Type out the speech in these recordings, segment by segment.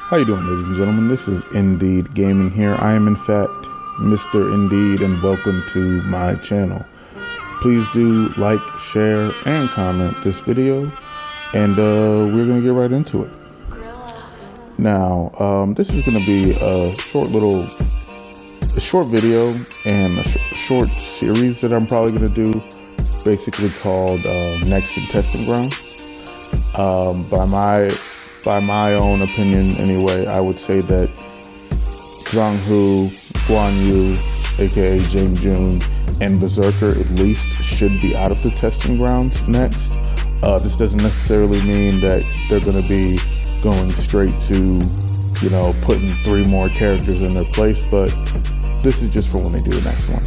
How you doing, ladies and gentlemen? This is Indeed Gaming here. I am in fact Mr. Indeed, and welcome to my channel. Please do like, share, and comment this video, and we're gonna get right into it. Now, this is gonna be a short video and a short series that I'm probably gonna do, basically called Next and Testing Ground. By my own opinion anyway, I would say that Zhang-Hu, Guan Yu, aka James June, and Berserker at least should be out of the testing grounds next. This doesn't necessarily mean that they're going to be going straight to, putting 3 more characters in their place, but this is just for when they do the next one.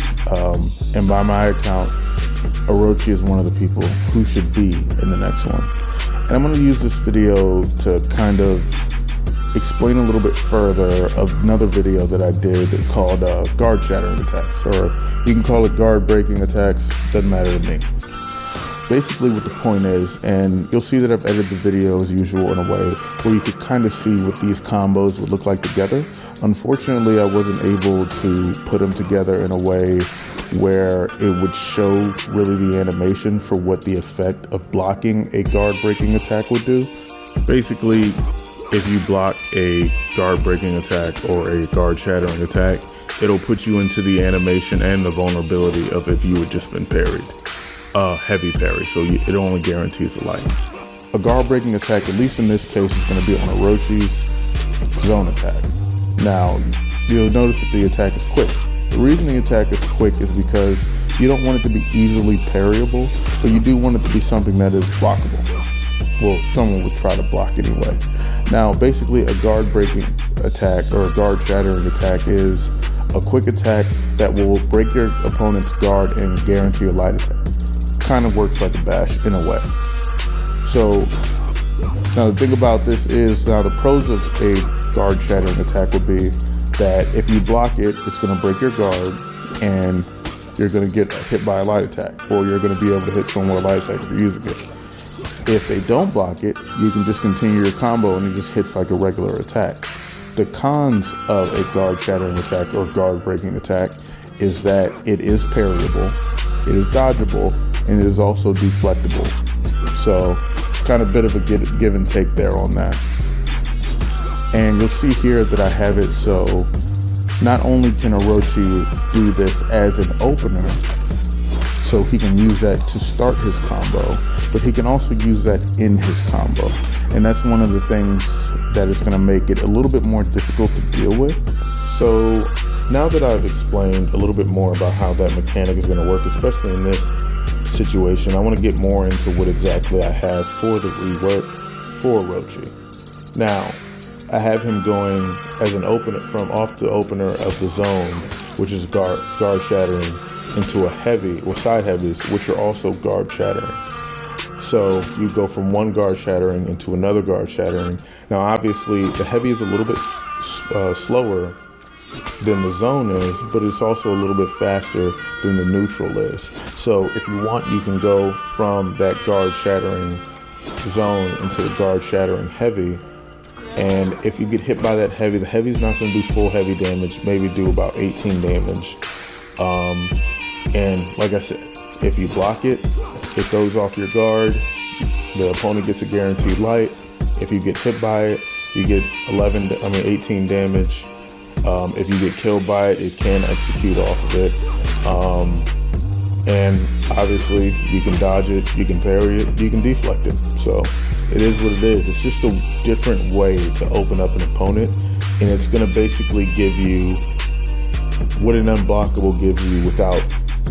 And by my account, Orochi is one of the people who should be in the next one. And I'm going to use this video to kind of explain a little bit further of another video that I did called guard shattering attacks, or you can call it guard breaking attacks, doesn't matter to me. Basically what the point is, and you'll see that I've edited the video as usual in a way where you could kind of see what these combos would look like together. Unfortunately, I wasn't able to put them together in a way where it would show really the animation for what the effect of blocking a guard breaking attack would do. Basically, if you block a guard breaking attack or a guard shattering attack, it'll put you into the animation and the vulnerability of if you had just been parried. Heavy parry, so it only guarantees a life. A guard breaking attack, at least in this case, is going to be on Orochi's zone attack. Now, you'll notice that the attack is quick. The reason the attack is quick is because you don't want it to be easily parryable, but you do want it to be something that is blockable. Well, someone would try to block anyway. Now, basically a guard breaking attack or a guard shattering attack is a quick attack that will break your opponent's guard and guarantee a light attack. Kind of works like a bash in a way. So, now the thing about this is, now the pros of a guard shattering attack would be that if you block it, it's going to break your guard and you're going to get hit by a light attack, or you're going to be able to hit someone with a light attack if you're using it. If they don't block it, you can just continue your combo and it just hits like a regular attack. The cons of a guard shattering attack or guard breaking attack is that it is parryable, it is dodgeable, and it is also deflectable. So it's kind of a bit of a give and take there on that. And you'll see here that I have it so not only can Orochi do this as an opener, so he can use that to start his combo, but he can also use that in his combo. And that's one of the things that is going to make it a little bit more difficult to deal with. So now that I've explained a little bit more about how that mechanic is going to work, especially in this situation, I want to get more into what exactly I have for the rework for Orochi. Now, I have him going as an opener from off the opener of the zone, which is guard shattering, into a heavy or side heavies, which are also guard shattering. So you go from one guard shattering into another guard shattering. Now, obviously, the heavy is a little bit slower than the zone is, but it's also a little bit faster than the neutral is. So if you want, you can go from that guard shattering zone into the guard shattering heavy. And if you get hit by that heavy, the heavy's not going to do full heavy damage, maybe do about 18 damage. And like I said, if you block it, it goes off your guard, the opponent gets a guaranteed light. If you get hit by it, you get 18 damage. If you get killed by it, it can execute off of it. And obviously you can dodge it, you can parry it, you can deflect it. So it is what it is. It's just a different way to open up an opponent, and it's going to basically give you what an unblockable gives you without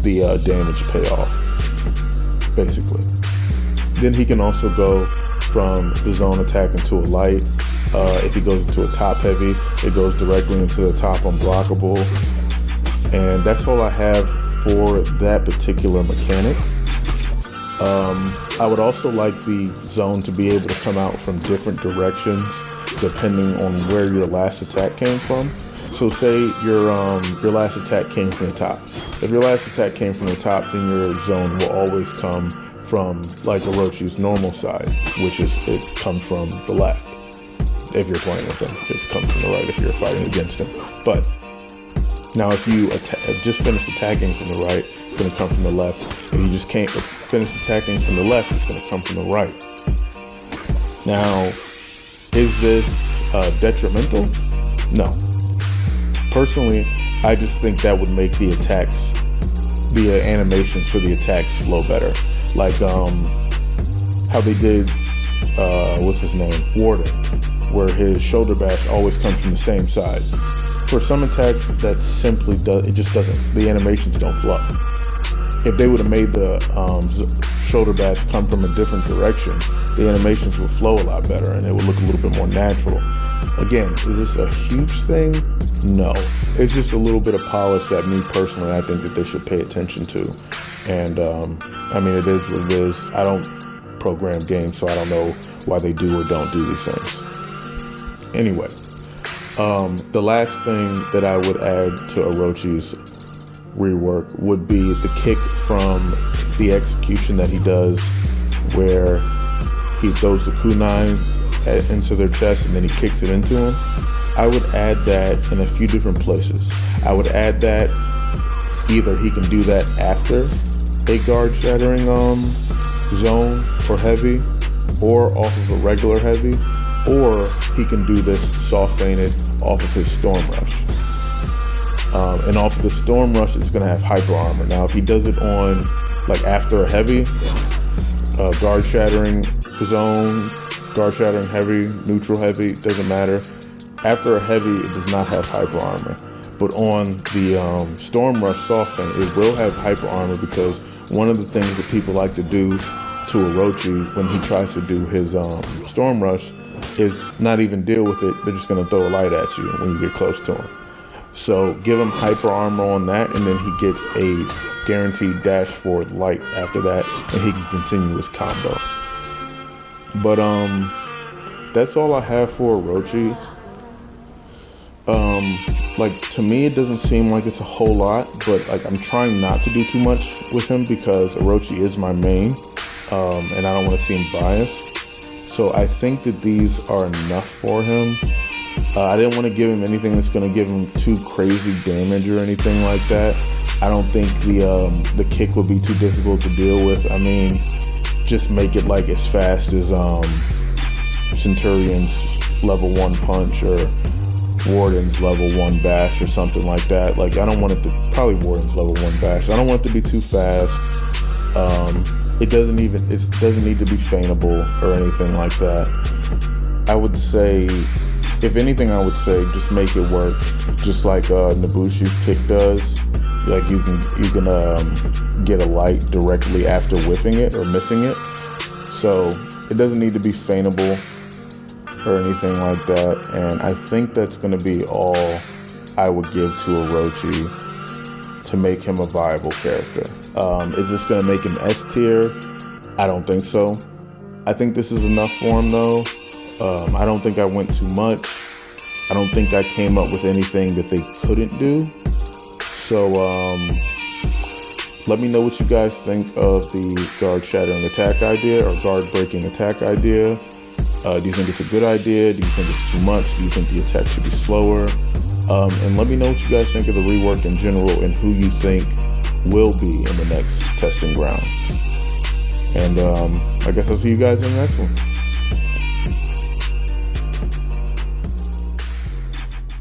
the damage payoff, basically. Then he can also go from the zone attack into a light. If he goes into a top heavy, it goes directly into the top unblockable. And that's all I have for that particular mechanic. I would also like the zone to be able to come out from different directions depending on where your last attack came from. So say your last attack came from the top. If your last attack came from the top, then your zone will always come from like Orochi's normal side, which is it comes from the left. if you're playing with him. It comes from the right if you're fighting against him. But now if you just finish attacking from the right, it's going to come from the left. If you just can't finish attacking from the left, it's going to come from the right. Now, is this detrimental? No. Personally, I just think that would make the attacks, the animations for the attacks flow better. Like how they did, what's his name? Warden, where his shoulder bash always comes from the same side. For some attacks, that simply it just doesn't, the animations don't flow. If they would have made the shoulder bash come from a different direction, the animations would flow a lot better and it would look a little bit more natural. Again, is this a huge thing? No. It's just a little bit of polish that me personally, I think that they should pay attention to. And I mean, it is what it is. I don't program games, so I don't know why they do or don't do these things. Anyway, the last thing that I would add to Orochi's rework would be the kick from the execution that he does, where he throws the kunai into their chest and then he kicks it into them. I would add that in a few different places. I would add that either he can do that after a guard shattering zone or heavy, or off of a regular heavy, or he can do this soft feinted off of his storm rush. And off of the storm rush, it's going to have hyper armor. Now, if he does it on like after a heavy, guard shattering zone, guard shattering heavy, neutral heavy, doesn't matter. After a heavy, it does not have hyper armor. But on the storm rush soft feint, it will have hyper armor, because one of the things that people like to do to Orochi when he tries to do his storm rush is not even deal with it. They're just going to throw a light at you when you get close to him. So give him hyper armor on that, and then he gets a guaranteed dash forward light after that, and he can continue his combo. But that's all I have for Orochi. Like, to me, it doesn't seem like it's a whole lot, but like, I'm trying not to do too much with him because Orochi is my main, and I don't want to seem biased. So I think that these are enough for him. I didn't want to give him anything that's going to give him too crazy damage or anything like that. I don't think the kick would be too difficult to deal with. I mean, just make it like as fast as Centurion's level 1 punch or Warden's level 1 bash or something like that. Like, I don't want it to, probably Warden's level 1 bash. I don't want it to be too fast. It doesn't need to be feintable or anything like that. I would say, if anything, I would say just make it work, just like Nabushi's kick does. Like, you can get a light directly after whiffing it or missing it. So it doesn't need to be feintable or anything like that. And I think that's going to be all I would give to Orochi to make him a viable character. Is this going to make him S tier? I don't think so. I think this is enough for him, though. I don't think I went too much. I don't think I came up with anything that they couldn't do. So let me know what you guys think of the guard shattering attack idea or guard breaking attack idea. Do you think it's a good idea? Do you think it's too much? Do you think the attack should be slower? And let me know what you guys think of the rework in general and who you think will be in the next testing ground. And I guess I'll see you guys in the next one.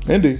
Indeed.